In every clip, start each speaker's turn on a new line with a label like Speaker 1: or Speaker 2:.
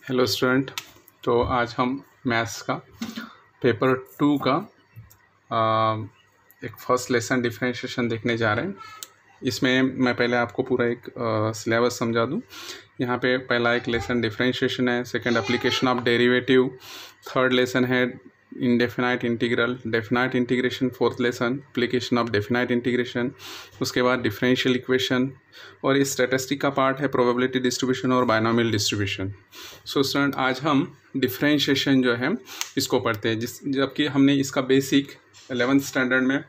Speaker 1: Hello student. तो आज हम मैथ्स का पेपर 2 का एक फर्स्ट लेसन डिफरेंशिएशन देखने जा रहे हैं। इसमें मैं पहले आपको पूरा एक सिलेबस समझा दूं। यहाँ पे पहला एक लेसन डिफरेंशिएशन है, second application of derivative, third lesson है indefinite integral, definite integration, fourth lesson application of definite integration, उसके बाद डिफरेंशियल इक्वेशन, और इस स्टैटिस्टिक का पार्ट है प्रोबेबिलिटी डिस्ट्रीब्यूशन और बायनोमियल डिस्ट्रीब्यूशन। सो स्टूडेंट आज हम डिफरेंशिएशन जो है इसको पढ़ते हैं, जबकि हमने इसका बेसिक 11th स्टैंडर्ड में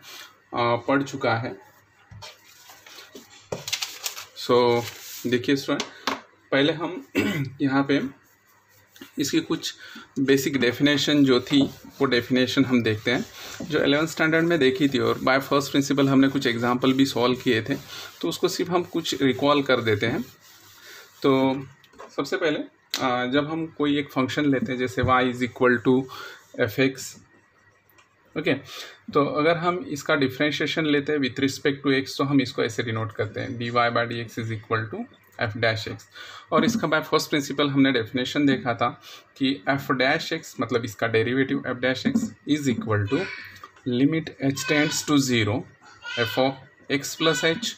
Speaker 1: पढ़ चुका है। सो देखिए स्टूडेंट, पहले हम यहाँ पे इसकी कुछ बेसिक डेफिनेशन जो थी वो डेफिनेशन हम देखते हैं जो 11th स्टैंडर्ड में देखी थी, और बाय फर्स्ट प्रिंसिपल हमने कुछ एग्जांपल भी सॉल्व किए थे, तो उसको सिर्फ हम कुछ रिकॉल कर देते हैं। तो सबसे पहले जब हम कोई एक फंक्शन लेते हैं जैसे y is equal to fx, okay, तो अगर हम इसका डिफरेंशिएशन लेते हैं विथ रिस्पेक्ट टू x, तो हम इसको ऐसे डिनोट करते हैं dy/dx is equal to f'(x), और इसका बाय फर्स्ट प्रिंसिपल हमने डेफिनेशन देखा था कि f'(x) मतलब इसका derivative f'(x) is equal to limit h tends to 0 f(x + h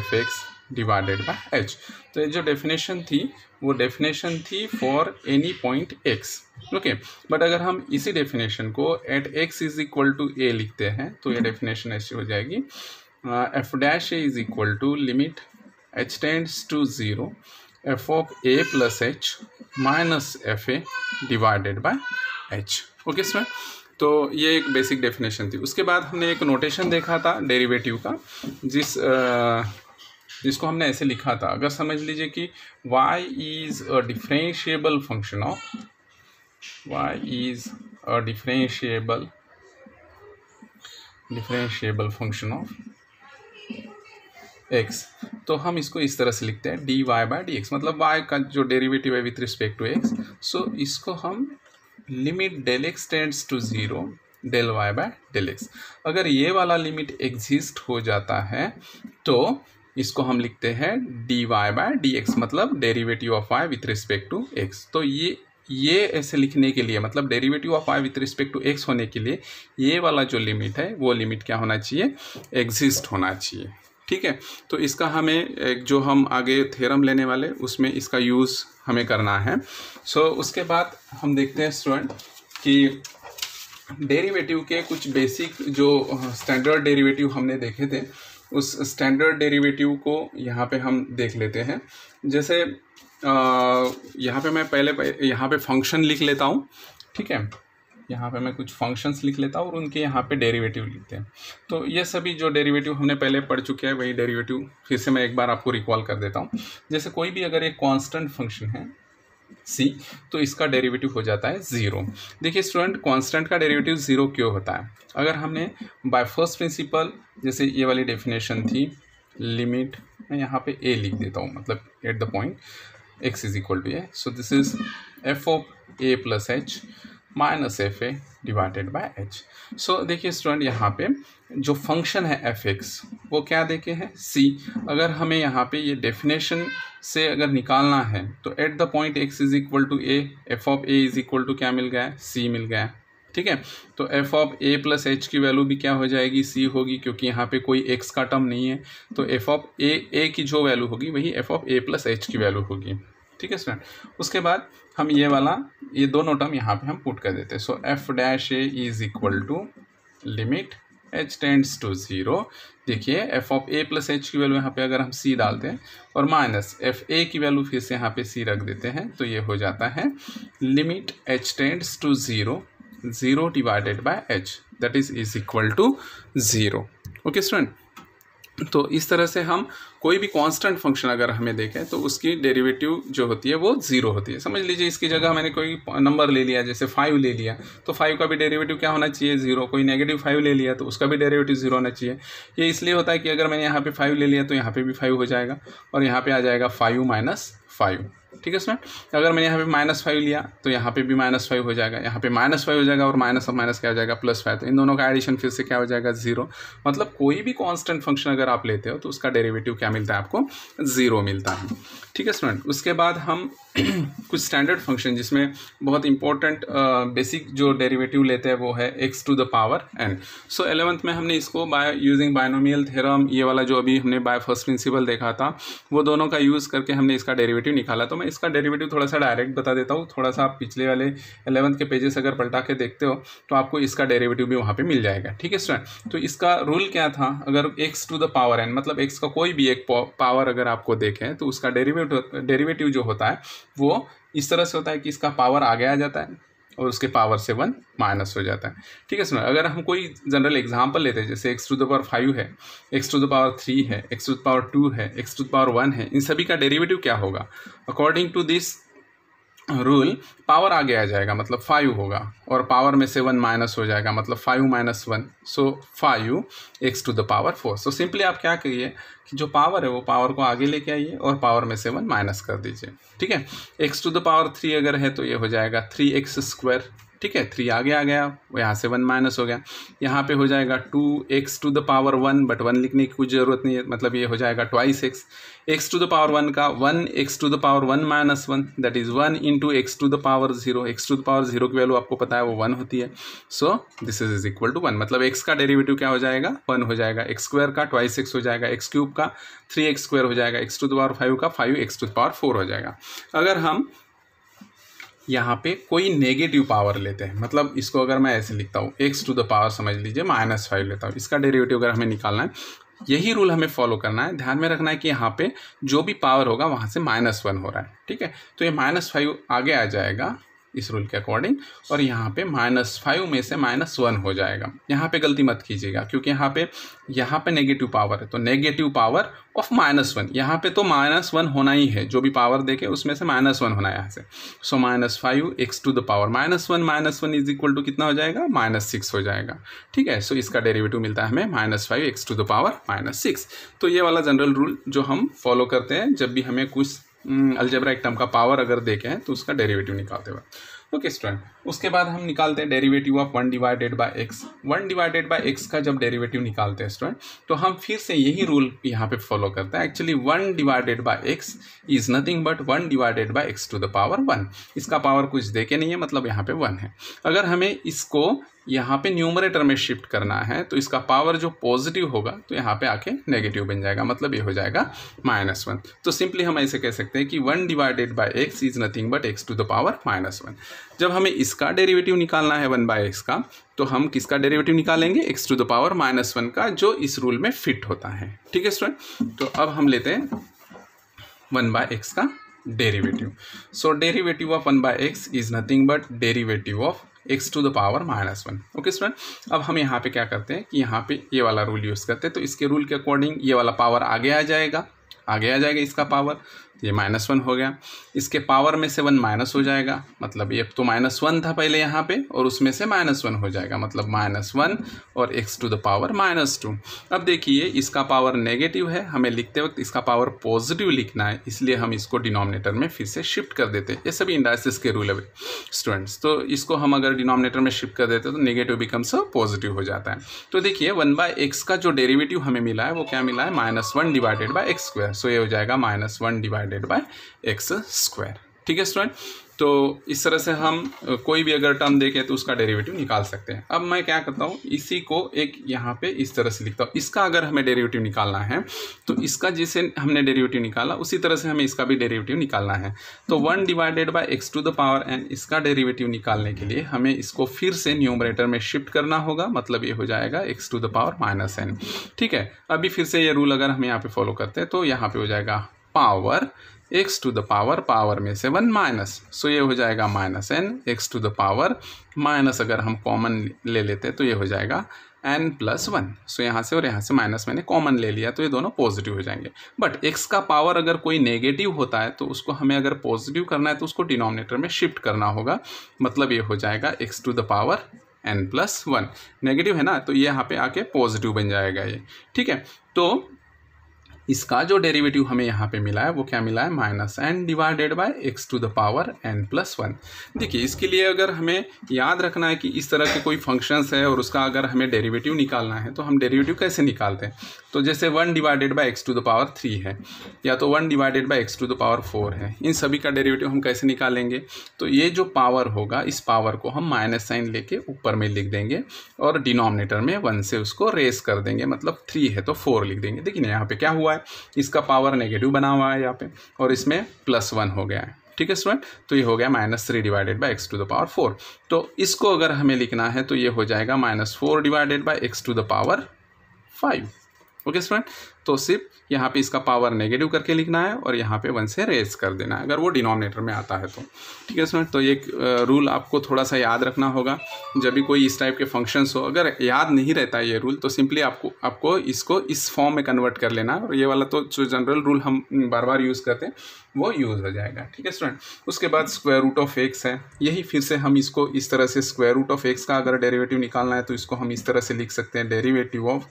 Speaker 1: - f(x) divided by h। तो ये जो डेफिनेशन थी वो डेफिनेशन थी for any point x, okay. But अगर हम इसी डेफिनेशन को at x is equal to a लिखते हैं तो ये डेफिनेशन ऐसी हो जाएगी f' is equal to limit h tends to 0 f(a + h - fa) divided by h, okay sir. तो ये एक बेसिक डेफिनेशन थी। उसके बाद हमने एक नोटेशन देखा था डेरिवेटिव का, जिसको हमने ऐसे लिखा था। अगर समझ लीजिए कि y is a differentiable function of function of x, तो हम इसको इस तरह से लिखते हैं dy/dx, मतलब y का जो डेरिवेटिव है with respect to x, so इसको हम limit del x tends to 0 del y/del x। अगर ये वाला लिमिट एग्जिस्ट हो जाता है तो इसको हम लिखते हैं dy/dx, मतलब derivative of y with respect to x। तो ये ऐसे लिखने के लिए, मतलब derivative of y with respect to x होने के लिए ये वाला जो लिमिट है वो लिमिट क्या होना चाहिए, एग्जिस्ट होना चाहिए, ठीक है। तो इसका हमें एक जो हम आगे थ्योरम लेने वाले उसमें इसका यूज़ हमें करना है। सो उसके बाद हम देखते हैं स्टूडेंट कि डेरिवेटिव के कुछ बेसिक जो स्टैंडर्ड डेरिवेटिव हमने देखे थे, उस स्टैंडर्ड डेरिवेटिव को यहाँ पे हम देख लेते हैं। जैसे यहाँ पे मैं पहले यहाँ पे फंक्शन लिख लेता हूँ, ठीक है। यहाँ पे मैं कुछ फंक्शंस लिख लेता हूँ और उनके यहाँ पे डेरिवेटिव लिखते हैं। तो ये सभी जो डेरिवेटिव हमने पहले पढ़ चुके हैं वही डेरिवेटिव फिर से मैं एक बार आपको रिकॉल कर देता हूँ। जैसे कोई भी अगर एक कांस्टेंट फंक्शन है c, तो इसका डेरिवेटिव हो जाता है 0। देखिए स्टूडेंट, कांस्टेंट का डेरिवेटिव 0 क्यों होता है? अगर हमने बाय फर्स्ट प्रिंसिपल जैसे ये वाली डेफिनेशन थी, लिमिट मैं यहाँ पे a लिख देता हूँ, मतलब at the point x is equal to a, so this is f(a + h - fa) divided by h। So देखिए स्टूडेंट, यहाँ पे जो फंक्शन है f(x) वो क्या देखे हैं, c। अगर हमें यहाँ पे ये डेफिनेशन से अगर निकालना है तो at the point x is equal to a, f(a) is equal to क्या मिल गया है, c मिल गया है, ठीक है। तो f(a + h) की वैल्यू भी क्या हो जाएगी, c होगी, क्योंकि यहाँ पे कोई x का टर्म नहीं है। तो f(a) की जो वैल्यू होगी वही f(a + h) की वैल्यू होगी, ठीक है स्टूडेंट। उसके बाद हम ये दोनों टर्म यहाँ पे हम पुट कर देते हैं। So f' is equal to limit h tends to 0, देखिए f(a + h) की वैल्यू यहाँ पे अगर हम c डालते हैं और माइनस fa की वैल्यू फिर से यहाँ पे c रख देते हैं, तो ये हो जाता है limit h tends to 0 divided by h, that is equal to 0, okay student. तो इस तरह से हम कोई भी कांस्टेंट फंक्शन अगर हमें देखें तो उसकी डेरिवेटिव जो होती है वो 0 होती है। समझ लीजिए इसकी जगह मैंने कोई नंबर ले लिया, जैसे 5 ले लिया, तो 5 का भी डेरिवेटिव क्या होना चाहिए, 0। कोई -5 ले लिया तो उसका भी डेरिवेटिव 0 होना चाहिए। ये इसलिए होता है कि अगर मैंने यहाँ पे 5 ले लिया तो यहाँ पे भी 5 हो जाएगा और यहाँ पे आ जाएगा 5 - 5, ठीक है सर। अगर मैंने यहाँ पे -5 लिया तो यहाँ पे भी -5 हो जाएगा, यहाँ पे -5 हो जाएगा और माइनस और माइनस क्या हो जाएगा, +5। तो इन दोनों का एडिशन फिर से क्या हो जाएगा, 0। मतलब कोई भी कांस्टेंट फंक्शन अगर आप लेते हो तो उसका डेरिवेटिव क्या मिलता है, आपको 0 मिलता है, ठीक है स्टूडेंट। उसके बाद हम कुछ स्टैंडर्ड फंक्शन जिसमें बहुत इंपॉर्टेंट बेसिक जो डेरिवेटिव लेते हैं वो है x to the power n। So 11th में हमने इसको बाय यूजिंग बायनोमियल थ्योरम, ये वाला जो अभी हमने बाय फर्स्ट प्रिंसिपल देखा था, वो दोनों का यूज़ करके हमने इसका डेरिवेटिव निकाला। तो मैं इसका डेरिवेटिव थोड़ा सा डायरेक्ट बता देता हूँ। थोड़ा सा आप पिछले वाले 11th के पेजेस अगर पलटा के देखते हो तो आपको इसका डेरिवेटिव भी वहाँ पर मिल जाएगा। ठीक है स्टूडेंट, तो इसका रूल क्या था, अगर x to the power n मतलब x का कोई भी एक पावर अगर आपको देखें तो उसका डेरिवेटिव जो होता है वो इस तरह से होता है कि इसका पावर आगे आ जाता है और उसके पावर से 1 माइनस हो जाता है। ठीक है सुनो, अगर हम कोई जनरल एग्जांपल लेते हैं जैसे x टू द पावर 5 है, x टू द पावर 3 है, x टू द पावर 2 है, x टू द पावर 1 है, इन सभी का डेरिवेटिव क्या होगा, according to this rule power आगे आ जाएगा मतलब 5 होगा और पावर में से 1 माइनस हो जाएगा मतलब 5 minus 1, so 5 x to the power 4। So simply आप क्या करिए कि जो पावर है वो पावर को आगे लेके आइए और पावर में से 1 माइनस कर दीजिए। ठीक है, x टू द पावर 3 अगर है तो ये हो जाएगा 3x स्क्वायर। ठीक है, 3 आगे आ गया, यहाँ से 1 माइनस हो गया, यहाँ पे हो जाएगा 2x to the power 1, but 1 लिखने की कुछ ज़रूरत नहीं है, मतलब ये हो जाएगा twice x to the power 1 का 1x to the power 1 minus 1 that is 1 into x to the power 0। x to the power 0 की वैल्यू आपको पता है वो 1 होती है। So this is equal to 1, मतलब x का डेरिवेटिव क्या हो जाएगा, 1 हो जाएगा, x स्क्वायर का ट्वाइस x हो जाएगा, x क्यूब का 3x स्क्वायर हो जाएगा, x टू द पावर 5 का 5x टू द पावर 4 हो जाएगा। अगर हम यहाँ पे कोई नेगेटिव पावर लेते हैं, मतलब इसको अगर मैं ऐसे लिखता हूँ x टू द पावर समझ लीजिए -5 लेता हूँ, इसका डेरिवेटिव अगर हमें निकालना है, यही रूल हमें फॉलो करना है। ध्यान में रखना है कि यहाँ पे जो भी पावर होगा वहाँ से -1 हो रहा है। ठीक है, तो ये -5 आगे आ जाएगा इस रूल के अकॉर्डिंग और यहाँ पे -5 में से -1 हो जाएगा। यहाँ पे गलती मत कीजिएगा क्योंकि यहाँ पे नेगेटिव पावर है, तो नेगेटिव पावर ऑफ -1, यहाँ पे तो -1 होना ही है, जो भी पावर देके उसमें से -1 होना है यहाँ से। So -5x to the power -1 is equal to कितना हो जाएगा, -6 हो जाएगा। ठीक है, सो इसका डेरिवेटिव मिलता है हमें -5x टू द पावर -6। तो ये वाला जनरल रूल जो हम फॉलो करते हैं जब भी हमें कुछ अलजेब्रा एक टर्म का पावर अगर देखें तो उसका डेरिवेटिव निकालते वक्त। ओके स्टूडेंट, उसके बाद हम निकालते हैं derivative of 1 divided by x। 1 divided by x का जब डेरिवेटिव निकालते हैं स्टूडेंट तो हम फिर से यही रूल यहाँ पे फॉलो करते हैं। Actually 1 divided by x is nothing but 1 divided by x to the power 1। इसका पावर कुछ देके नहीं है, मतलब यहाँ पे 1 है। अगर हमें इसको यहाँ पे न्यूमरेटर में शिफ्ट करना है तो इसका पावर जो पॉजिटिव होगा तो यहाँ पे आके नेगेटिव बन जाएगा, मतलब ये हो जाएगा -1। तो सिंपली हम ऐसे कह सकते हैं कि 1 divided by x is nothing but x to the power -1। जब हमें इसका डेरिवेटिव निकालना है 1 बाय x का, तो हम किसका डेरिवेटिव निकालेंगे, x टू द पावर -1 का, जो इस रूल में फिट होता है। ठीक है स्टूडेंट, तो अब हम लेते हैं 1 बाय x का derivative. So derivative of 1 by x is nothing but derivative of x to the power -1। Okay student, अब हम यहाँ पे क्या करते हैं कि यहाँ पे ये वाला रूल यूज़ करते हैं। तो इसके रूल के अकॉर्डिंग ये वाला पावर आगे आ जाएगा इसका पावर, ये -1 हो गया, इसके पावर में से 1 माइनस हो जाएगा, मतलब ये तो -1 था पहले यहाँ पे और उसमें से -1 हो जाएगा, मतलब -1 और x टू द पावर -2। अब देखिए इसका पावर नेगेटिव है, हमें लिखते वक्त इसका पावर पॉजिटिव लिखना है, इसलिए हम इसको डिनोमिनेटर में फिर से शिफ्ट कर देते हैं। ये सभी इंडाइसिस के रूल है स्टूडेंट्स, तो इसको हम अगर डिनोमिनेटर में शिफ्ट कर देते हैं तो नेगेटिव बिकम्स पॉजिटिव हो जाता है। तो देखिए 1 बाय x का जो डेरिवेटिव हमें मिला है वो क्या मिला है, -1 डिवाइडेड बाय x स्क्वायर। सो ये हो जाएगा -1 डिवाइडेड बाय x स्क्वायर। ठीक है स्टूडेंट, तो इस तरह से हम कोई भी अगर टर्म देखें तो उसका डेरिवेटिव निकाल सकते हैं। अब मैं क्या करता हूँ, इसी को एक यहाँ पे इस तरह से लिखता हूँ। इसका अगर हमें डेरिवेटिव निकालना है तो इसका जिसे हमने डेरिवेटिव निकाला उसी तरह से हमें इसका भी डेरिवेटिव निकालना है। तो 1 divided by x to the power n, इसका डेरिवेटिव निकालने के लिए हमें इसको फिर से न्यूमरेटर में शिफ्ट करना होगा, मतलब ये हो जाएगा x to the power -n। ठीक है, अभी फिर से ये रूल अगर हम यहाँ पे फॉलो करते हैं तो यहाँ पे हो जाएगा power x to the power में से 1 माइनस, सो ये हो जाएगा -n x to the power minus, अगर हम कॉमन ले लेते हैं तो ये हो जाएगा n+1। सो यहाँ से और यहाँ से माइनस मैंने कॉमन ले लिया तो ये दोनों पॉजिटिव हो जाएंगे। बट x का पावर अगर कोई नेगेटिव होता है तो उसको हमें अगर पॉजिटिव करना है तो उसको डिनोमिनेटर में शिफ्ट करना होगा, मतलब ये हो जाएगा x to the power n+1। Negative है ना, तो ये यहाँ पे आके पॉजिटिव बन जाएगा ये। ठीक है, तो इसका जो डेरिवेटिव हमें यहाँ पे मिला है वो क्या मिला है, minus n divided by x to the power n+1। देखिए इसके लिए अगर हमें याद रखना है कि इस तरह के कोई फंक्शंस है और उसका अगर हमें डेरिवेटिव निकालना है तो हम डेरिवेटिव कैसे निकालते हैं। तो जैसे 1 divided by x to the power 3 है या तो 1 divided by x to the power 4 है, इन सभी का डेरिवेटिव हम कैसे निकालेंगे। तो ये जो पावर होगा इस पावर को हम माइनस साइन लेके ऊपर में लिख देंगे और डिनोमिनेटर में 1 से उसको रेस कर देंगे, मतलब 3 है तो 4 लिख देंगे। देखिए यहाँ पे क्या हुआ है, इसका पावर नेगेटिव बना हुआ है यहाँ पे और इसमें +1 हो गया है। ठीक है स्टूडेंट, तो ये हो गया -3 divided by x to the power 4। तो इसको अगर हमें लिखना है तो ये हो जाएगा -4 divided by x to the power 5। Okay student, तो सिर्फ यहाँ पे इसका पावर नेगेटिव करके लिखना है और यहाँ पे 1 से रेस कर देना है अगर वो डिनोमिनेटर में आता है तो। ठीक है स्टूडेंट, तो एक रूल आपको थोड़ा सा याद रखना होगा जब भी कोई इस टाइप के फंक्शंस हो। अगर याद नहीं रहता है ये रूल तो सिंपली आपको इसको इस फॉर्म में कन्वर्ट कर लेना है और ये वाला तो जो जनरल रूल हम बार बार यूज़ करते हैं वो यूज़ हो जाएगा। ठीक है स्टूडेंट, उसके बाद स्क्वायर रूट ऑफ x है, यही फिर से हम इसको इस तरह से स्क्वायर रूट ऑफ x का अगर डेरिवेटिव निकालना है तो इसको हम इस तरह से लिख सकते हैं, derivative of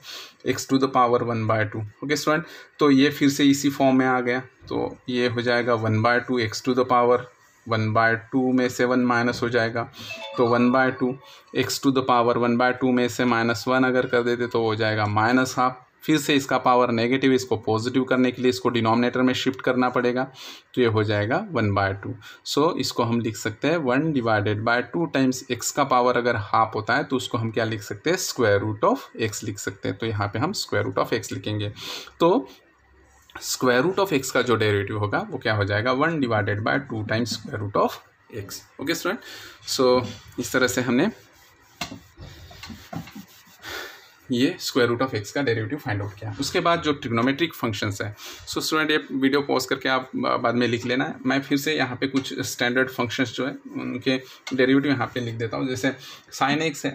Speaker 1: x to the power 1/2। Okay student, तो ये फिर से इसी फॉर्म में आ गया तो ये हो जाएगा 1/2 x टू द पावर 1/2 में से 1 माइनस हो जाएगा तो 1/2 x टू द पावर 1/2 में से -1 अगर कर देते तो हो जाएगा -12। फिर से इसका पावर नेगेटिव, इसको पॉजिटिव करने के लिए इसको डिनोमिनेटर में शिफ्ट करना पड़ेगा तो ये हो जाएगा 1/2। सो इसको हम लिख सकते हैं 1 डिवाइडेड बाय 2 टाइम्स x का पावर अगर हाफ होता है तो उसको हम क्या लिख सकते हैं, स्क्वायर रूट ऑफ x लिख सकते हैं। तो यहाँ पे हम स्क्वायर रूट ऑफ x लिखेंगे तो स्क्वायर रूट ऑफ x का जो डेरिवेटिव होगा वो क्या हो जाएगा, 1 divided by 2 times square root of x। Okay student, so इस तरह से हमने ये स्क्वायर रूट ऑफ x का डेरिवेटिव फाइंड आउट किया। उसके बाद जो ट्रिग्नोमेट्रिक फंक्शंस है, सो स्टूडेंट ये वीडियो पॉज करके आप बाद में लिख लेना है। मैं फिर से यहाँ पे कुछ स्टैंडर्ड फंक्शंस जो है उनके डेरिवेटिव यहाँ पे लिख देता हूँ। जैसे साइन x है,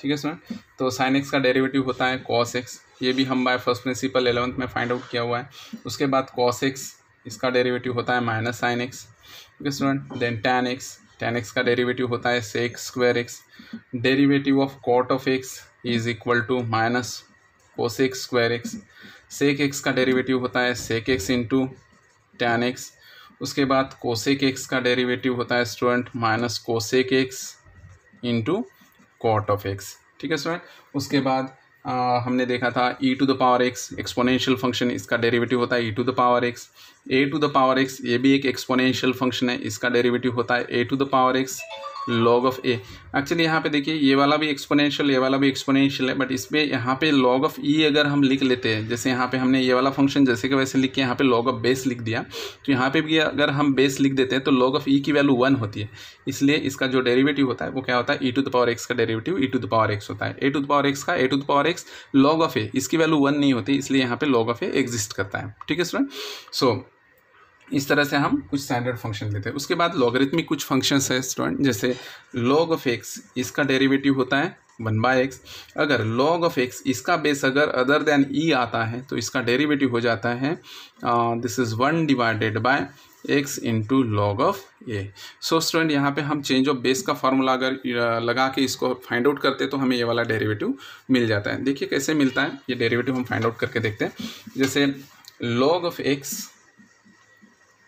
Speaker 1: ठीक है स्टूडेंट, तो साइन x का डेरिवेटिव होता है cos x, ये भी हम बाय फर्स्ट प्रिंसिपल 11th में फाइंड आउट किया हुआ है। उसके बाद cos x इसका डेरिवेटिव होता है minus sine x। Okay student, then tan x का डेरिवेटिव होता है sec square x। Derivative of cot of x is equal to minus cosec square x। Sec x का डेरिवेटिव होता है sec x into tan x। उसके बाद cosec x का derivative होता है student minus cosec x into cot of x। ठीक है स्टूडेंट, उसके बाद हमने देखा था e to the power x exponential function, इसका डेरिवेटिव होता है e to the power x। a to the power x ये भी एक एक्सपोनेंशियल फंक्शन है, इसका डेरिवेटिव होता है a to the power x log of a। Actually यहाँ पे देखिए ये वाला भी एक्सपोनेंशियल, ये वाला भी एक्सपोनेंशियल है, बट इसमें यहाँ पे log ऑफ e अगर हम लिख लेते हैं, जैसे यहाँ पे हमने ये वाला फंक्शन जैसे कि वैसे लिख के यहाँ पे log ऑफ बेस लिख दिया, तो यहाँ पे भी अगर हम बेस लिख देते हैं तो log ऑफ e की वैल्यू 1 होती है। इसलिए इसका जो डेरिवेटिव होता है वो क्या होता है, e to the power x का derivative e to the power x होता है। a to the power x का a to the power x log of a, इसकी वैल्यू 1 नहीं होती, इसलिए यहाँ पे log ऑफ a एग्जिस्ट करता है। ठीक है स्टूडेंट, सो इस तरह से हम कुछ स्टैंडर्ड फंक्शन लेते हैं। उसके बाद लॉगरिथमिक कुछ फंक्शंस है स्टूडेंट, जैसे log ऑफ x इसका डेरिवेटिव होता है 1/x। अगर log ऑफ x इसका बेस अगर अदर देन e आता है तो इसका डेरिवेटिव हो जाता है this is 1 divided by x into log of a। So student यहाँ पे हम चेंज ऑफ बेस का फार्मूला अगर लगा के इसको फाइंड आउट करते हैं तो हमें ये वाला डेरिवेटिव मिल जाता है। देखिए कैसे मिलता है ये डेरिवेटिव, हम फाइंड आउट करके देखते हैं। जैसे log of x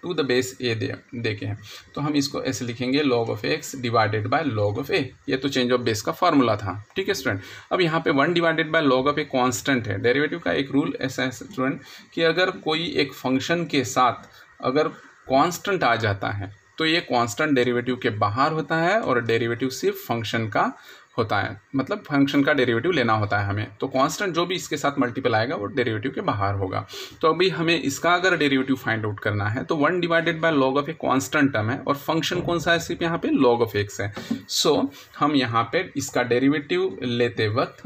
Speaker 1: to the base a देखे हैं तो हम इसको ऐसे लिखेंगे log of x divided by log of a। ये तो चेंज ऑफ बेस का फार्मूला था। ठीक है स्टूडेंट, अब यहाँ पे 1 divided by log of a constant है। डेरिवेटिव का एक रूल ऐसा है स्टूडेंट कि अगर कोई एक फंक्शन के साथ अगर कांस्टेंट आ जाता है तो ये कांस्टेंट डेरिवेटिव के बाहर होता है और डेरिवेटिव सिर्फ फंक्शन का होता है, मतलब फंक्शन का डेरिवेटिव लेना होता है हमें। तो कांस्टेंट जो भी इसके साथ मल्टीपल आएगा वो डेरिवेटिव के बाहर होगा। तो अभी हमें इसका अगर डेरिवेटिव फाइंड आउट करना है तो 1 divided by log of a constant term है और फंक्शन कौन सा है, सिर्फ यहाँ पे log ऑफ x है। सो हम यहाँ पे इसका डेरिवेटिव लेते वक्त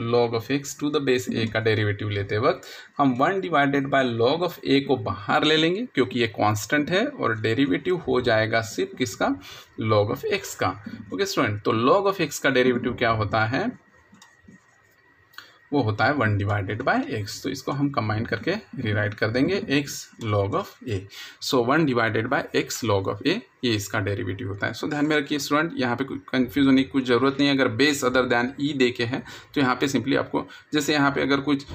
Speaker 1: log of x to the base a का डेरिवेटिव लेते वक्त हम 1 divided by log of a को बाहर ले लेंगे क्योंकि ये कांस्टेंट है और डेरिवेटिव हो जाएगा सिर्फ किसका, log ऑफ x का। ओके स्टूडेंट, तो log ऑफ x का डेरिवेटिव क्या होता है, वो होता है 1 डिवाइडेड बाय एक्स। तो इसको हम कंबाइन करके रिराइट कर देंगे x log of a. So 1 divided by x log of a, ये इसका डेरिवेटिव होता है। सो ध्यान में रखिए स्टूडेंट, यहाँ पे कोई कन्फ्यूज होने की कुछ ज़रूरत नहीं है। अगर बेस अदर दैन ई दे के है तो यहाँ पे सिंपली आपको, जैसे यहाँ पे अगर कुछ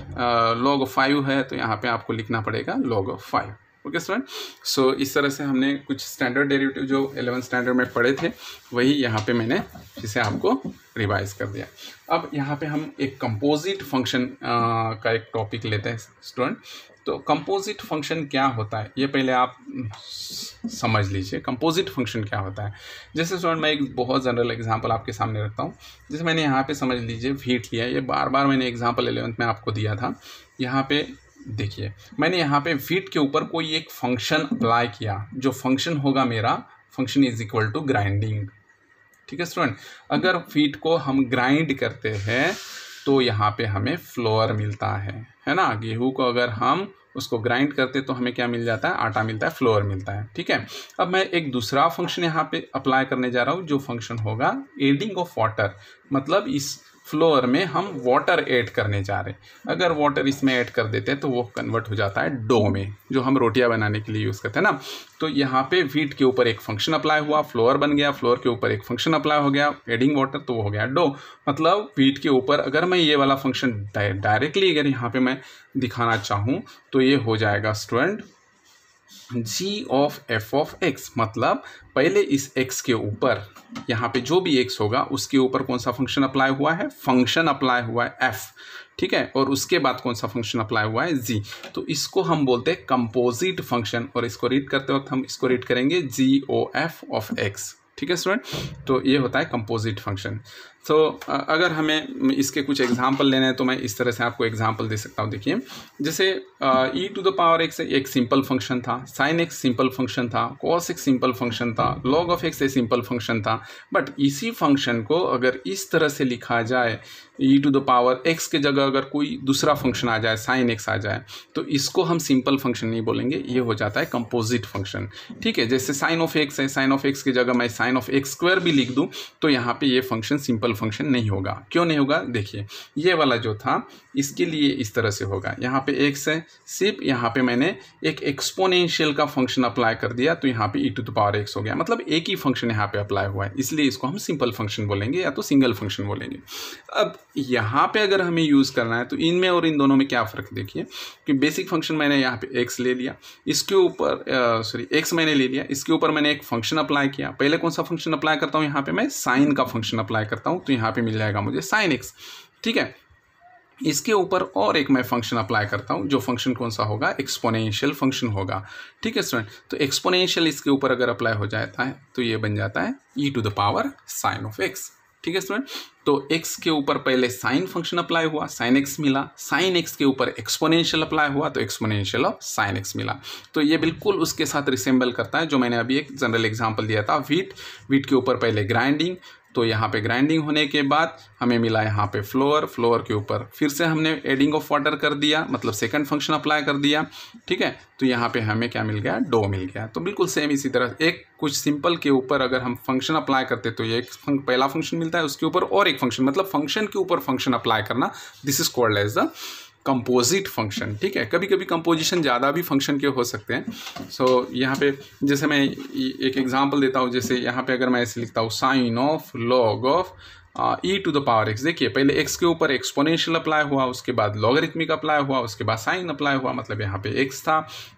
Speaker 1: लॉग ऑफ 5 है तो यहाँ पे आपको लिखना पड़ेगा log of 5। Okay student, so इस तरह से हमने कुछ स्टैंडर्ड डेरिवेटिव जो 11th स्टैंडर्ड में पढ़े थे वही यहाँ पे मैंने इसे आपको रिवाइज कर दिया। अब यहाँ पे हम एक कंपोजिट फंक्शन का एक टॉपिक लेते हैं स्टूडेंट। तो कंपोजिट फंक्शन क्या होता है ये पहले आप समझ लीजिए। कंपोजिट फंक्शन क्या होता है, जैसे स्टूडेंट मैं एक बहुत जनरल एग्जांपल आपके सामने रखता हूँ। जैसे मैंने यहाँ पे समझ लीजिए हीट लिया, ये बार बार मैंने एग्जांपल 11th में आपको दिया था। यहाँ पे देखिए मैंने यहाँ पे हीट के ऊपर कोई एक फंक्शन अप्लाई किया, जो फंक्शन होगा मेरा function is equal to grinding. ठीक है स्टूडेंट, अगर हीट को हम ग्राइंड करते हैं तो यहाँ पे हमें फ्लोर मिलता है ना। गेहूं को अगर हम उसको ग्राइंड करते तो हमें क्या मिल जाता है, आटा मिलता है, फ्लोर मिलता है। ठीक है, अब मैं एक दूसरा फंक्शन यहाँ पे अप्लाई करने जा रहा हूँ, जो फंक्शन होगा एडिंग ऑफ वाटर। मतलब इस फ्लोर में हम वाटर ऐड करने जा रहे हैं। अगर वाटर इसमें ऐड कर देते हैं तो वो कन्वर्ट हो जाता है डो में, जो हम रोटियां बनाने के लिए यूज़ करते हैं ना। तो यहाँ पे व्हीट के ऊपर एक फंक्शन अप्लाई हुआ, फ्लोर बन गया, फ्लोर के ऊपर एक फंक्शन अप्लाई हो गया एडिंग वाटर, तो वो हो गया डो। मतलब व्हीट के ऊपर अगर मैं ये वाला फंक्शन डायरेक्टली अगर यहाँ पे मैं दिखाना चाहूँ तो ये हो जाएगा student g of f of x। मतलब पहले इस x के ऊपर यहाँ पे जो भी x होगा उसके ऊपर कौन सा फंक्शन अप्लाई हुआ है, फंक्शन अप्लाई हुआ है f। ठीक है, और उसके बाद कौन सा फंक्शन अप्लाई हुआ है g। तो इसको हम बोलते हैं कंपोजिट फंक्शन, और इसको रीड करते वक्त हम इसको रीड करेंगे GOF ऑफ x। ठीक है स्टूडेंट, तो ये होता है कंपोजिट फंक्शन। तो अगर हमें इसके कुछ एग्जांपल लेने हैं तो मैं इस तरह से आपको एग्जांपल दे सकता हूँ। देखिए जैसे e to the power x एक सिंपल फंक्शन था, sin x सिंपल फंक्शन था, cos x सिंपल फंक्शन था, log ऑफ x एक सिंपल फंक्शन था। बट इसी फंक्शन को अगर इस तरह से लिखा जाए, e to the power x के जगह अगर कोई दूसरा फंक्शन आ जाए, sin x आ जाए, तो इसको हम सिंपल फंक्शन नहीं बोलेंगे, ये हो जाता है कंपोजिट फंक्शन। ठीक है, जैसे sin ऑफ x है, sin ऑफ x की जगह मैं sin ऑफ x स्क्वायर भी लिख दूँ तो यहाँ पे ये फंक्शन सिंपल फंक्शन नहीं होगा। क्यों नहीं होगा, देखिए ये वाला जो था इसके लिए इस तरह से होगा। यहाँ पे x है, सिर्फ यहाँ पे मैंने एक एक्सपोनेंशियल का फंक्शन अप्लाई कर दिया तो यहाँ पे e to the power x हो गया। मतलब एक ही फंक्शन यहाँ पे अप्लाई हुआ है, इसलिए इसको हम सिंपल फंक्शन बोलेंगे या तो सिंगल फंक्शन बोलेंगे। अब यहाँ पे अगर हमें यूज़ करना है तो इनमें और इन दोनों में क्या फ़र्क, देखिए कि बेसिक फंक्शन मैंने यहाँ पे x ले लिया, इसके ऊपर x मैंने ले लिया, इसके ऊपर मैंने एक फंक्शन अप्लाई किया। पहले कौन सा फंक्शन अप्लाई करता हूँ, यहाँ पे मैं साइन का फंक्शन अप्लाई करता हूँ, तो यहाँ पे मिल जाएगा मुझे साइन x। ठीक है, इसके ऊपर और एक मैं फंक्शन अप्लाई करता हूँ, जो फंक्शन कौन सा होगा, एक्सपोनेंशियल फंक्शन होगा। ठीक है स्टूडेंट, तो एक्सपोनेंशियल इसके ऊपर अगर अप्लाई हो जाता है तो ये बन जाता है e to the power sine of x। ठीक है स्टूडेंट, तो x के ऊपर पहले साइन फंक्शन अप्लाई हुआ, साइन x मिला, साइन x के ऊपर एक्सपोनेंशियल अप्लाई हुआ तो एक्सपोनेंशियल ऑफ साइन x मिला। तो ये बिल्कुल उसके साथ रिसेंबल करता है जो मैंने अभी एक जनरल एग्जांपल दिया था, व्हीट के ऊपर पहले ग्राइंडिंग, तो यहाँ पे ग्राइंडिंग होने के बाद हमें मिला यहाँ पे फ्लोर के ऊपर फिर से हमने एडिंग ऑफ वाटर कर दिया, मतलब सेकंड फंक्शन अप्लाई कर दिया। ठीक है, तो यहाँ पे हमें क्या मिल गया, डो मिल गया। तो बिल्कुल सेम इसी तरह एक कुछ सिंपल के ऊपर अगर हम फंक्शन अप्लाई करते तो ये पहला फंक्शन मिलता है, उसके ऊपर और एक फंक्शन, मतलब फंक्शन के ऊपर फंक्शन अप्लाई करना, this is called as the composite function. ठीक है, कभी कभी कंपोजिशन ज़्यादा भी फंक्शन के हो सकते हैं। सो यहाँ पे जैसे मैं एक एग्जांपल देता हूँ, जैसे यहाँ पे अगर मैं ऐसे लिखता हूँ sine of log of e to the power x। देखिए पहले x के ऊपर एक्सपोनेंशियल अप्लाई हुआ, उसके बाद लॉगरिथमिक अप्लाई हुआ, उसके बाद साइन अप्लाई हुआ, मतलब यहाँ पे x था,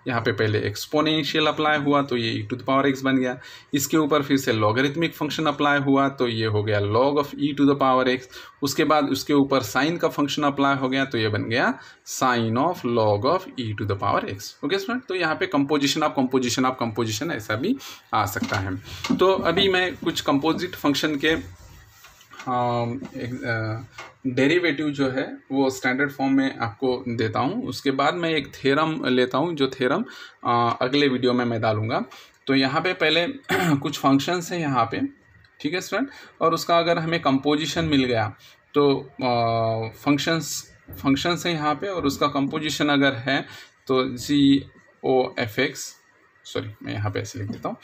Speaker 1: यहाँ पे पहले एक्सपोनेंशियल अप्लाई हुआ तो ये e to the power x बन गया। इसके ऊपर फिर से लॉगरिथमिक फंक्शन अप्लाई हुआ तो ये हो गया log of e to the power x। उसके बाद उसके ऊपर साइन का फंक्शन अप्लाई हो गया तो ये बन गया sine of log of e to the power x। Okay student, तो यहाँ पे कंपोजिशन ऐसा भी आ सकता है। तो अभी मैं कुछ कंपोजिट फंक्शन के डेरिवेटिव जो है वो स्टैंडर्ड फॉर्म में आपको देता हूँ। उसके बाद मैं एक थ्योरम लेता हूँ, जो थ्योरम अगले वीडियो में मैं डालूँगा। तो यहाँ पे पहले कुछ फंक्शंस हैं यहाँ पे, ठीक है स्टूडेंट, और उसका अगर हमें कंपोजिशन मिल गया तो फंक्शंस हैं यहाँ पे, और उसका कंपोजिशन अगर है तो GOF(x), सॉरी मैं यहाँ पे ऐसे लिख देता हूँ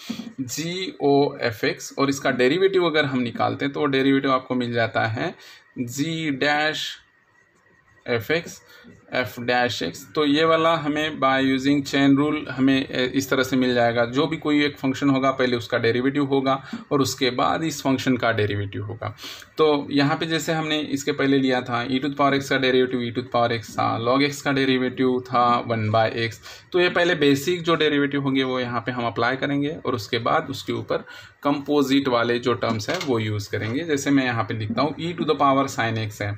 Speaker 1: GOF(x), और इसका डेरिवेटिव अगर हम निकालते हैं तो डेरिवेटिव आपको मिल जाता है G' F x F dash x, तो ये वाला हमें बाय यूजिंग चेन रूल हमें इस तरह से मिल जाएगा। जो भी कोई एक फंक्शन होगा पहले उसका डेरिवेटिव होगा और उसके बाद इस फंक्शन का डेरिवेटिव होगा। तो यहाँ पे जैसे हमने इसके पहले लिया था e to the power x का derivative e to the power x था, लॉग एक्स का डेरिवेटिव था 1/x। तो ये पहले बेसिक जो डेरिवेटिव होंगे वो यहाँ पे हम अप्लाई करेंगे और उसके बाद उसके ऊपर कंपोजिट वाले जो टर्म्स है वो यूज़ करेंगे। जैसे मैं यहाँ पे लिखता हूँ e to the power sine x है,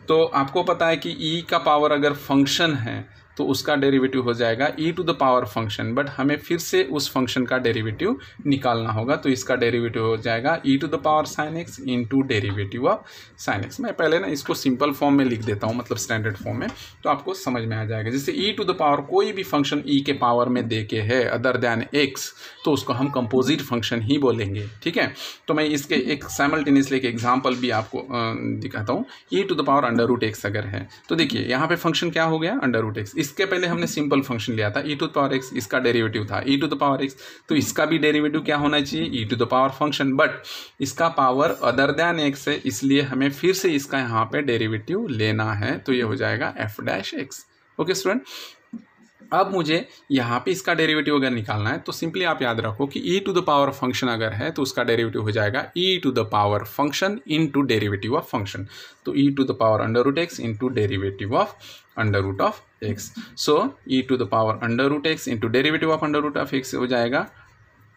Speaker 1: तो आपको पता है कि ई का पावर अगर फंक्शन है तो उसका डेरिवेटिव हो जाएगा e to the power function, but हमें फिर से उस फंक्शन का डेरिवेटिव निकालना होगा। तो इसका डेरिवेटिव हो जाएगा e to the power sine x into derivative of sine x. मैं पहले ना इसको सिंपल फॉर्म में लिख देता हूँ, मतलब स्टैंडर्ड फॉर्म में, तो आपको समझ में आ जाएगा। जैसे ई टू द पावर कोई भी फंक्शन ई के पावर में दे के है अदर दैन एक्स, तो उसको हम कंपोजिट फंक्शन ही बोलेंगे, ठीक है। तो मैं इसके एक साइमल्टेनियसली एक एग्जाम्पल भी आपको दिखाता हूँ। E to the power under root x अगर है तो देखिए यहाँ पे फंक्शन क्या हो गया, अंडर रूट एक्स। इसके पहले हमने सिंपल फंक्शन लिया था e to the power x, इसका डेरिवेटिव था e to the power x, तो इसका भी डेरिवेटिव क्या होना चाहिए, e to the power function, but इसका पावर अदर दैन एक्स है, इसलिए हमें फिर से इसका यहाँ पे डेरिवेटिव लेना है। तो ये हो जाएगा F dash x. Okay student, अब मुझे यहाँ पे इसका डेरिवेटिव अगर निकालना है तो सिंपली आप याद रखो कि e to the power function अगर है तो उसका डेरिवेटिव हो जाएगा e to the power function into derivative of function. तो e to the power under root x into derivative of under root of x. So e to the power under root x into derivative of under root of x हो जाएगा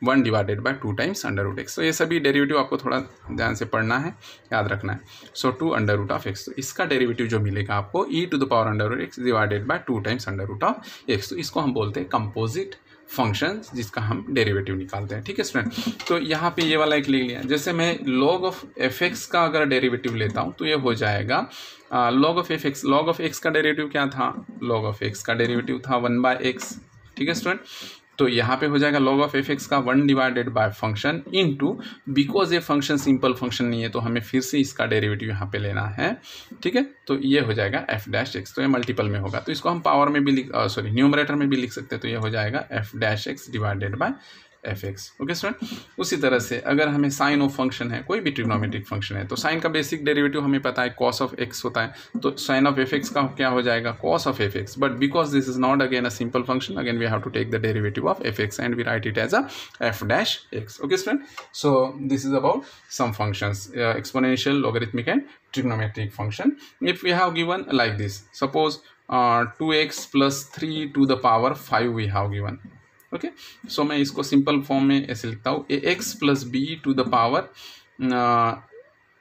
Speaker 1: 1 divided by 2 times under root x. तो ये सभी derivative आपको थोड़ा ध्यान से पढ़ना है, याद रखना है। So 2 under root of x, तो इसका डेरिवेटिव जो मिलेगा आपको e to the power under root x divided by 2 times under root of x. तो इसको हम बोलते हैं कंपोजिट फंक्शन जिसका हम डेरिवेटिव निकालते हैं, ठीक है स्टूडेंट। तो यहाँ पे ये वाला एक ले लिया। जैसे मैं लॉग ऑफ एफ एक्स का अगर डेरिवेटिव लेता हूँ तो ये हो जाएगा log of f x. Log of x का डेरिवेटिव क्या था, लॉग ऑफ एक्स का डेरिवेटिव था 1/x, ठीक है स्टूडेंट। तो यहाँ पे हो जाएगा log ऑफ एफ एक्स का 1 divided by function into, because ये फंक्शन सिंपल फंक्शन नहीं है तो हमें फिर से इसका डेरिवेटिव यहाँ पे लेना है, ठीक है। तो ये हो जाएगा एफ डैश एक्स। तो ये मल्टीपल में होगा तो इसको हम पावर में भी न्यूमरेटर में भी लिख सकते हैं। तो ये हो जाएगा F dash x divided by f x. Okay student, उसी तरह से अगर हमें साइन ऑफ फंक्शन है, कोई भी ट्रिग्नोमेट्रिक फंक्शन है, तो साइन का बेसिक डेरिवेटिव हमें पता है कॉस ऑफ एक्स होता है, तो साइन ऑफ एफ एक्स का क्या हो जाएगा, cos of f x. But because this is not again a simple function, again we have to take the derivative of f x and we write it as a f dash x. Okay student, so this is about some functions, exponential, logarithmic and trigonometric function. If we have given like this, suppose 2x plus 3 to the power 5 we have given. Okay, so मैं इसको simple form में ऐसे लिखता हूँ, a x plus b to the power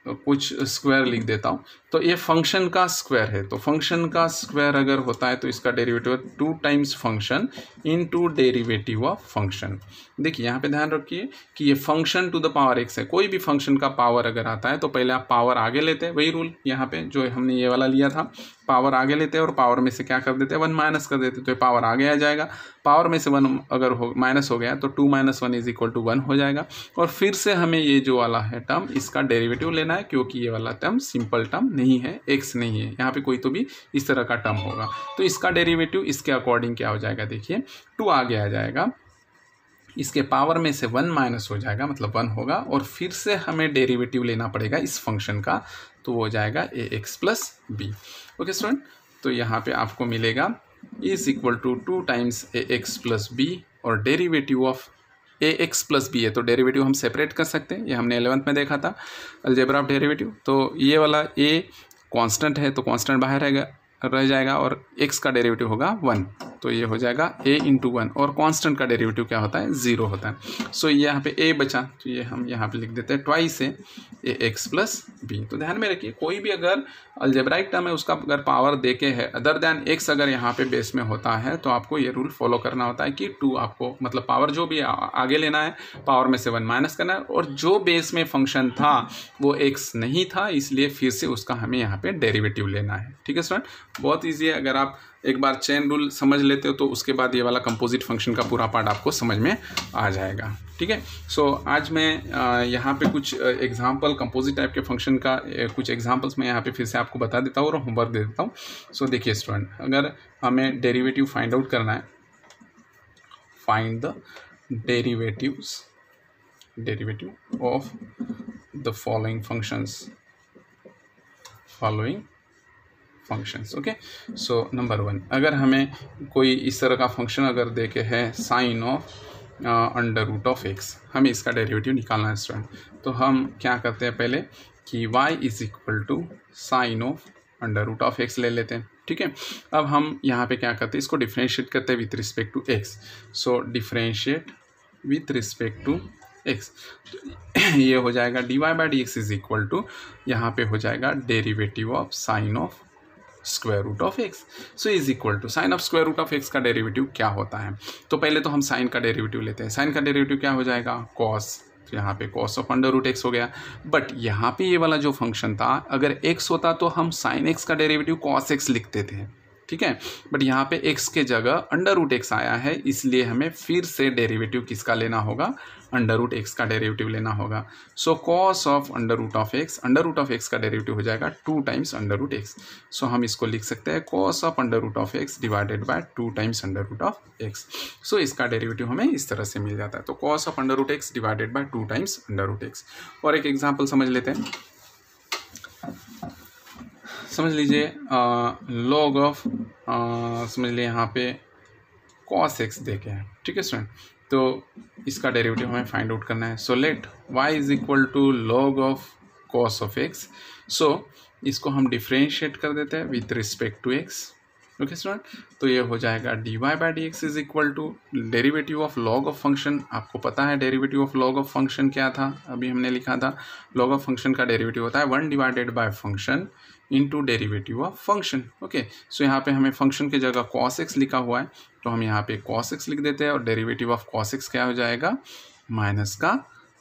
Speaker 1: कुछ square लिख देता हूँ। तो ये फंक्शन का स्क्वायर है, तो फंक्शन का स्क्वायर अगर होता है तो इसका derivative 2 times function into derivative of function. देखिए यहाँ पे ध्यान रखिए कि ये function to the power x है। कोई भी फंक्शन का पावर अगर आता है तो पहले आप पावर आगे लेते हैं, वही रूल यहाँ पे जो हमने ये वाला लिया था, पावर आगे लेते हैं और पावर में से क्या कर देते हैं, 1 माइनस कर देते हैं, तो ये पावर आगे आ जाएगा। पावर में से 1 अगर हो माइनस हो गया तो 2 - 1 इज इक्वल टू 1 हो जाएगा। और फिर से हमें ये जो वाला है टर्म, इसका डेरिवेटिव लेना है, क्योंकि ये वाला टर्म सिंपल टर्म नहीं है, एक्स नहीं है, यहाँ पे कोई तो भी इस तरह का टर्म होगा। तो इसका डेरिवेटिव इसके अकॉर्डिंग क्या हो जाएगा, देखिए 2 आगे आ जाएगा, इसके पावर में से 1 माइनस हो जाएगा, मतलब 1 होगा, और फिर से हमें डेरिवेटिव लेना पड़ेगा इस फंक्शन का, तो वो हो जाएगा a x plus b. Okay student, तो यहाँ पे आपको मिलेगा is equal to 2 times a x plus b, और derivative of a x plus b है तो डेरिवेटिव हम सेपरेट कर सकते हैं, ये हमने 11th में देखा था अलजेब्रा ऑफ डेरिवेटिव। तो ये वाला ए कांस्टेंट है तो कांस्टेंट बाहर रह जाएगा और x का डेरिवेटिव होगा 1, तो ये हो जाएगा a इंटू 1, और कांस्टेंट का डेरिवेटिव क्या होता है, 0 होता है। सो यहाँ पे a बचा, तो ये हम यहाँ पे लिख देते हैं ट्वाइस है ए एक्स प्लस बी। तो ध्यान में रखिए कोई भी अगर अलजेब्राइक टर्म है उसका अगर पावर देके है अदर दैन x अगर यहाँ पे बेस में होता है तो आपको ये रूल फॉलो करना होता है कि 2 आपको मतलब पावर जो भी आगे लेना है, पावर में से 1 माइनस करना है, और जो बेस में फंक्शन था वो x नहीं था, इसलिए फिर से उसका हमें यहाँ पे डेरिवेटिव लेना है। ठीक है स्टूडेंट, बहुत ईजी है। अगर आप एक बार चेन रूल समझ लेते हो तो उसके बाद ये वाला कंपोजिट फंक्शन का पूरा पार्ट आपको समझ में आ जाएगा। ठीक है, सो आज मैं यहाँ पे कुछ एग्जांपल कंपोजिट टाइप के फंक्शन का कुछ एग्जांपल्स मैं यहाँ पे फिर से आपको बता देता हूँ और होमवर्क दे देता हूँ। सो देखिए स्टूडेंट, अगर हमें डेरिवेटिव फाइंड आउट करना है, find the derivative of the following functions. Okay, so number 1, अगर हमें कोई इस तरह का फंक्शन अगर दे के है sine of under root of x, हमें इसका डेरिवेटिव निकालना है स्टूडेंट। तो हम क्या करते हैं पहले कि y is equal to sine of under root of x ले लेते हैं। ठीक है, अब हम यहाँ पे क्या करते हैं, इसको डिफ्रेंशिएट करते हैं with respect to x. So differentiate with respect to x, ये हो जाएगा dy by d x is equal to, यहाँ पे हो जाएगा derivative of sine of square root of x. So is equal to sine of square root of x का derivative क्या होता है। तो पहले तो हम साइन का डेरिवेटिव लेते हैं। साइन का डेरिवेटिव क्या हो जाएगा, कॉस, तो यहाँ पे cos of under root x हो गया। बट यहाँ पे ये वाला जो फंक्शन था, अगर एक्स होता तो हम साइन एक्स का डेरिवेटिव कॉस एक्स लिखते थे। ठीक है, बट यहाँ पे एक्स के जगह अंडर रूट एक्स आया है, इसलिए हमें फिर से डेरिवेटिव किसका लेना होगा, अंडर रूट एक्स का डेरिवेटिव लेना होगा। So cos of under root of x का डेरिवेटिव हो जाएगा 2 times under root x. So हम इसको लिख सकते हैं cos of under root of x divided by 2 times under root of x. So इसका डेरिवेटिव हमें इस तरह से मिल जाता है। तो cos of under root x divided by 2 times under root x. और एक एग्जाम्पल समझ लेते हैं, समझ लीजिए लॉग ऑफ समझ लीजिए यहाँ पे कॉस एक्स देखे हैं। ठीक है स्टूडेंट, तो इसका डेरिवेटिव हमें फाइंड आउट करना है। So let y is equal to log of cos of x. So इसको हम डिफ्रेंशिएट कर देते हैं with respect to x. Okay student, तो ये हो जाएगा dy by d x is equal to derivative of log of function. आपको पता है derivative of log of function क्या था, अभी हमने लिखा था लॉग ऑफ फंक्शन का डेरिवेटिव होता है 1 divided by function into derivative of function. Okay, सो यहाँ पे हमें फंक्शन की जगह cos x लिखा हुआ है, तो हम यहाँ पे cos x लिख देते हैं और डेरिवेटिव ऑफ cos x क्या हो जाएगा, माइनस का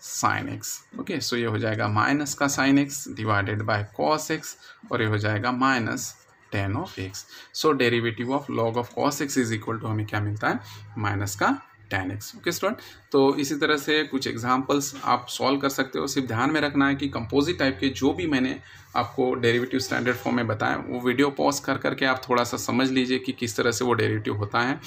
Speaker 1: sin x। ओके, सो ये हो जाएगा माइनस का sin x divided by cos x और ये हो जाएगा minus tan of x। So derivative of log of cos x is equal to हमें क्या मिलता है, माइनस का tan x। ओके स्टूडेंट, तो इसी तरह से कुछ एग्जांपल्स आप सॉल्व कर सकते हो। सिर्फ ध्यान में रखना है कि कंपोजिट टाइप के जो भी मैंने आपको डेरिवेटिव स्टैंडर्ड फॉर्म में बताया, वो वीडियो पॉज कर करके आप थोड़ा सा समझ लीजिए कि किस तरह से वो डेरिवेटिव होता है।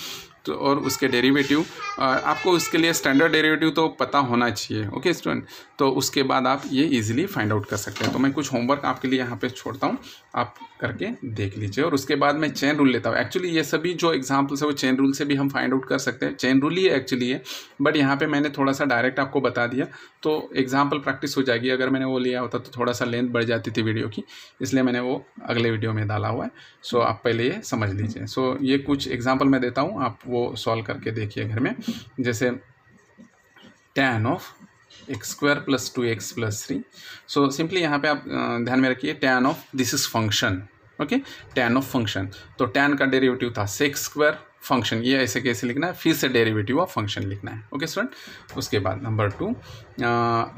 Speaker 1: तो और उसके डेरिवेटिव आपको उसके लिए स्टैंडर्ड डेरिवेटिव तो पता होना चाहिए। ओके स्टूडेंट, तो उसके बाद आप ये इजीली फाइंड आउट कर सकते हैं। तो मैं कुछ होमवर्क आपके लिए यहाँ पे छोड़ता हूँ, आप करके देख लीजिए। और उसके बाद मैं चेन रूल लेता हूँ। एक्चुअली ये सभी जो एग्जाम्पल्स है वो चेन रूल से भी हम फाइंड आउट कर सकते हैं, चेन रूल ही एक्चुअली है, बट यहाँ पे मैंने थोड़ा सा डायरेक्ट आपको बता दिया तो एग्जाम्पल प्रैक्टिस हो जाएगी। अगर मैंने वो लिया होता तो थोड़ा सा लेंथ बढ़ जाती थी वीडियो की, इसलिए मैंने वो अगले वीडियो में डाला हुआ है। सो आप पहले ये समझ लीजिए। सो ये कुछ एग्जाम्पल मैं देता हूँ, आप वो सॉल्व करके देखिए घर में। जैसे tan of x square plus 2x plus 3। So simply यहाँ पे आप ध्यान में रखिए tan of this is function. Okay, tan of function, तो tan का डेरिवेटिव था सेक्स स्क्वायर फंक्शन, ये ऐसे कैसे लिखना है, फिर से डेरिवेटिव ऑफ फंक्शन लिखना है। ओके स्टूडेंट, उसके बाद number 2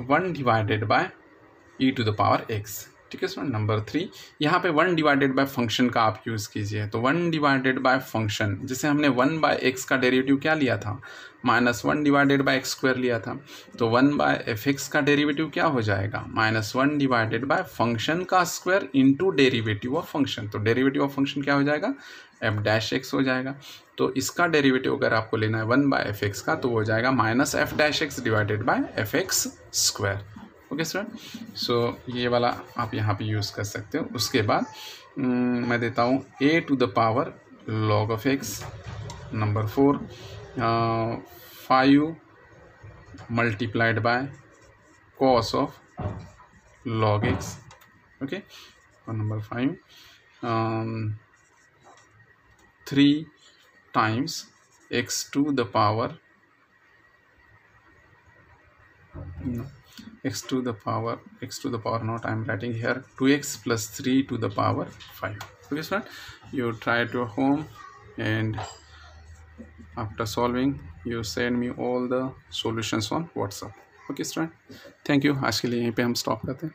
Speaker 1: 1 divided by e to the power x। ठीक है स्टूडेंट, नंबर 3 यहाँ पे 1 डिवाइडेड बाय फंक्शन का आप यूज़ कीजिए। तो 1 डिवाइडेड बाय फंक्शन, जैसे हमने 1 बाय एक्स का डेरिवेटिव क्या लिया था, -1 डिवाइडेड बाय एक्स स्क्वायर लिया था, तो 1 बाय एफ एक्स का डेरिवेटिव क्या हो जाएगा, -1 डिवाइडेड बाय फंक्शन का square into derivative of function. तो डेरिवेटिव ऑफ फंक्शन क्या हो जाएगा, f' हो जाएगा। तो इसका डेरिवेटिव अगर आपको लेना है 1 बाय एफ एक्स का, तो हो जाएगा -f' divided by f x square. Okay student, so ये वाला आप यहाँ पे यूज़ कर सकते हो। उसके बाद मैं देता हूँ a to the power log of x। Number 4 5 multiplied by cos of log x। Okay, और number 5 3 times x to the power x to the power not I am writing here 2x plus 3 to the power 5. Okay student, you try it at home and after solving you send me all the solutions on WhatsApp. Okay student, thank you। आज के लिए यहीं पे हम stop करते हैं।